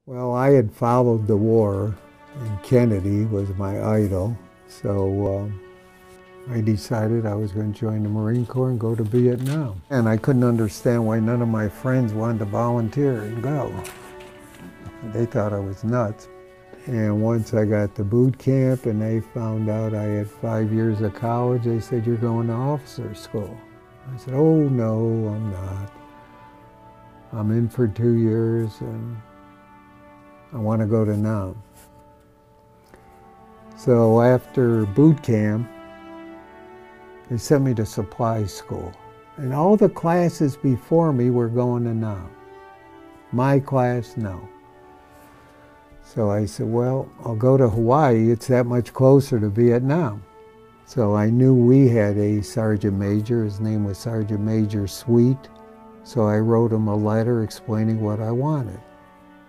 Well, I had followed the war, and Kennedy was my idol, so I decided I was going to join the Marine Corps and go to Vietnam. And I couldn't understand why none of my friends wanted to volunteer and go. They thought I was nuts. And once I got to boot camp and they found out I had 5 years of college, they said, "You're going to officer school." I said, "Oh, no, I'm not. I'm in for 2 years and I want to go to Nam." So after boot camp, they sent me to supply school. And all the classes before me were going to Nam. My class, no. So I said, well, I'll go to Hawaii. It's that much closer to Vietnam. So I knew we had a sergeant major. His name was Sergeant Major Sweet. So I wrote him a letter explaining what I wanted.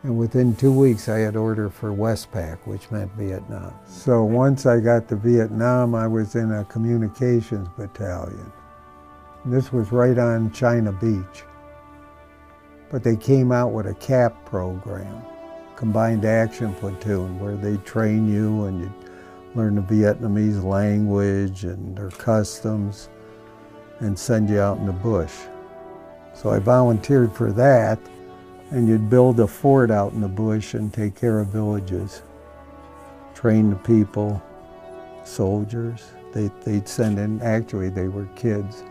And within 2 weeks, I had order for Westpac, which meant Vietnam. So once I got to Vietnam, I was in a communications battalion. And this was right on China Beach. But they came out with a CAP program, Combined Action Platoon, where they train you and you learn the Vietnamese language and their customs and send you out in the bush. So I volunteered for that. And you'd build a fort out in the bush and take care of villages, train the people, soldiers. They'd send in, actually they were kids.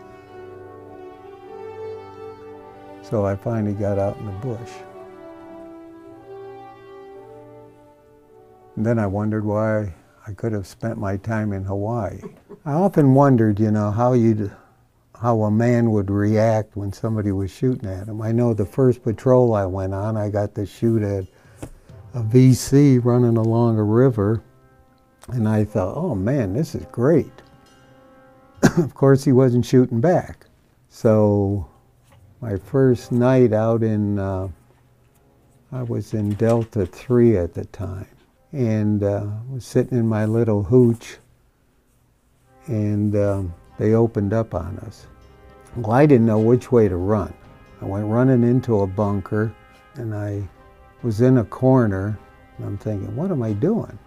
So I finally got out in the bush. And then I wondered why I could have spent my time in Hawaii. I often wondered, how a man would react when somebody was shooting at him. I know the first patrol I went on, I got to shoot at a VC running along a river, and I thought, oh man, this is great. Of course, he wasn't shooting back. So my first night out in, I was in Delta 3 at the time, and was sitting in my little hooch, and they opened up on us. Well, I didn't know which way to run. I went running into a bunker, and I was in a corner, and I'm thinking, what am I doing?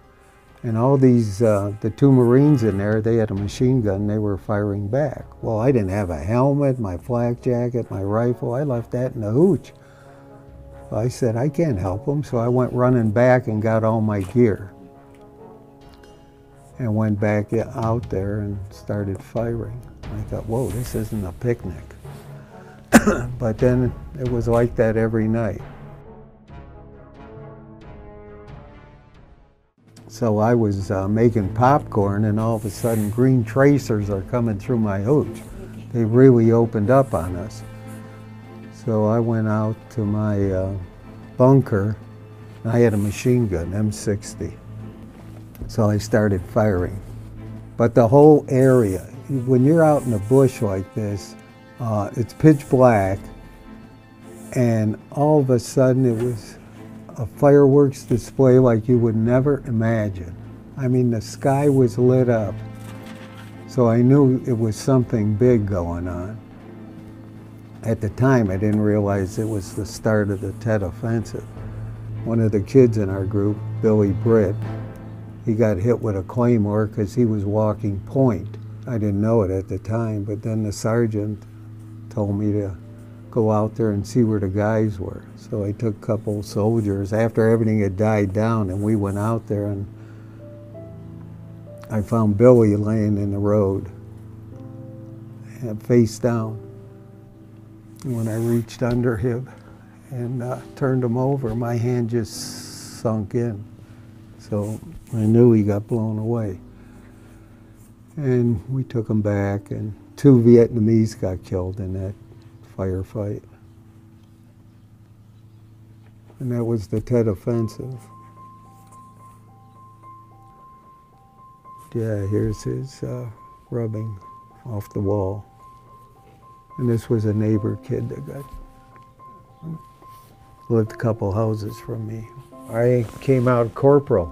And all these, the two Marines in there, they had a machine gun, they were firing back. Well, I didn't have a helmet, my flak jacket, my rifle, I left that in the hooch. I said, I can't help them, so I went running back and got all my gear. And went back out there and started firing. I thought, whoa, this isn't a picnic. But then it was like that every night. So I was making popcorn, and all of a sudden green tracers are coming through my hooch. They really opened up on us. So I went out to my bunker, and I had a machine gun, M60. So I started firing. But the whole area, when you're out in the bush like this, it's pitch black, and all of a sudden it was a fireworks display like you would never imagine. I mean, the sky was lit up. So I knew it was something big going on. At the time, I didn't realize it was the start of the Tet Offensive. One of the kids in our group, Billy Britt, he got hit with a claymore because he was walking point. I didn't know it at the time, but then the sergeant told me to go out there and see where the guys were. So I took a couple soldiers after everything had died down, and we went out there, and I found Billy laying in the road, face down. And when I reached under him and turned him over, my hand just sunk in. So I knew he got blown away. And we took him back, and 2 Vietnamese got killed in that firefight. And that was the Tet Offensive. Yeah, here's his rubbing off the wall. And this was a neighbor kid that lived a couple houses from me. I came out corporal.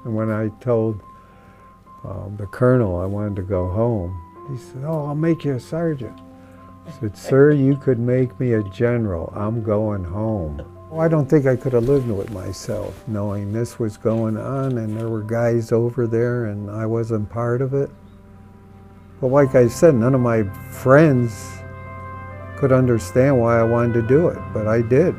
And when I told the colonel I wanted to go home, he said, "Oh, I'll make you a sergeant." I said, "Sir, you could make me a general. I'm going home." Well, I don't think I could have lived with myself knowing this was going on and there were guys over there and I wasn't part of it. But like I said, none of my friends could understand why I wanted to do it, but I did.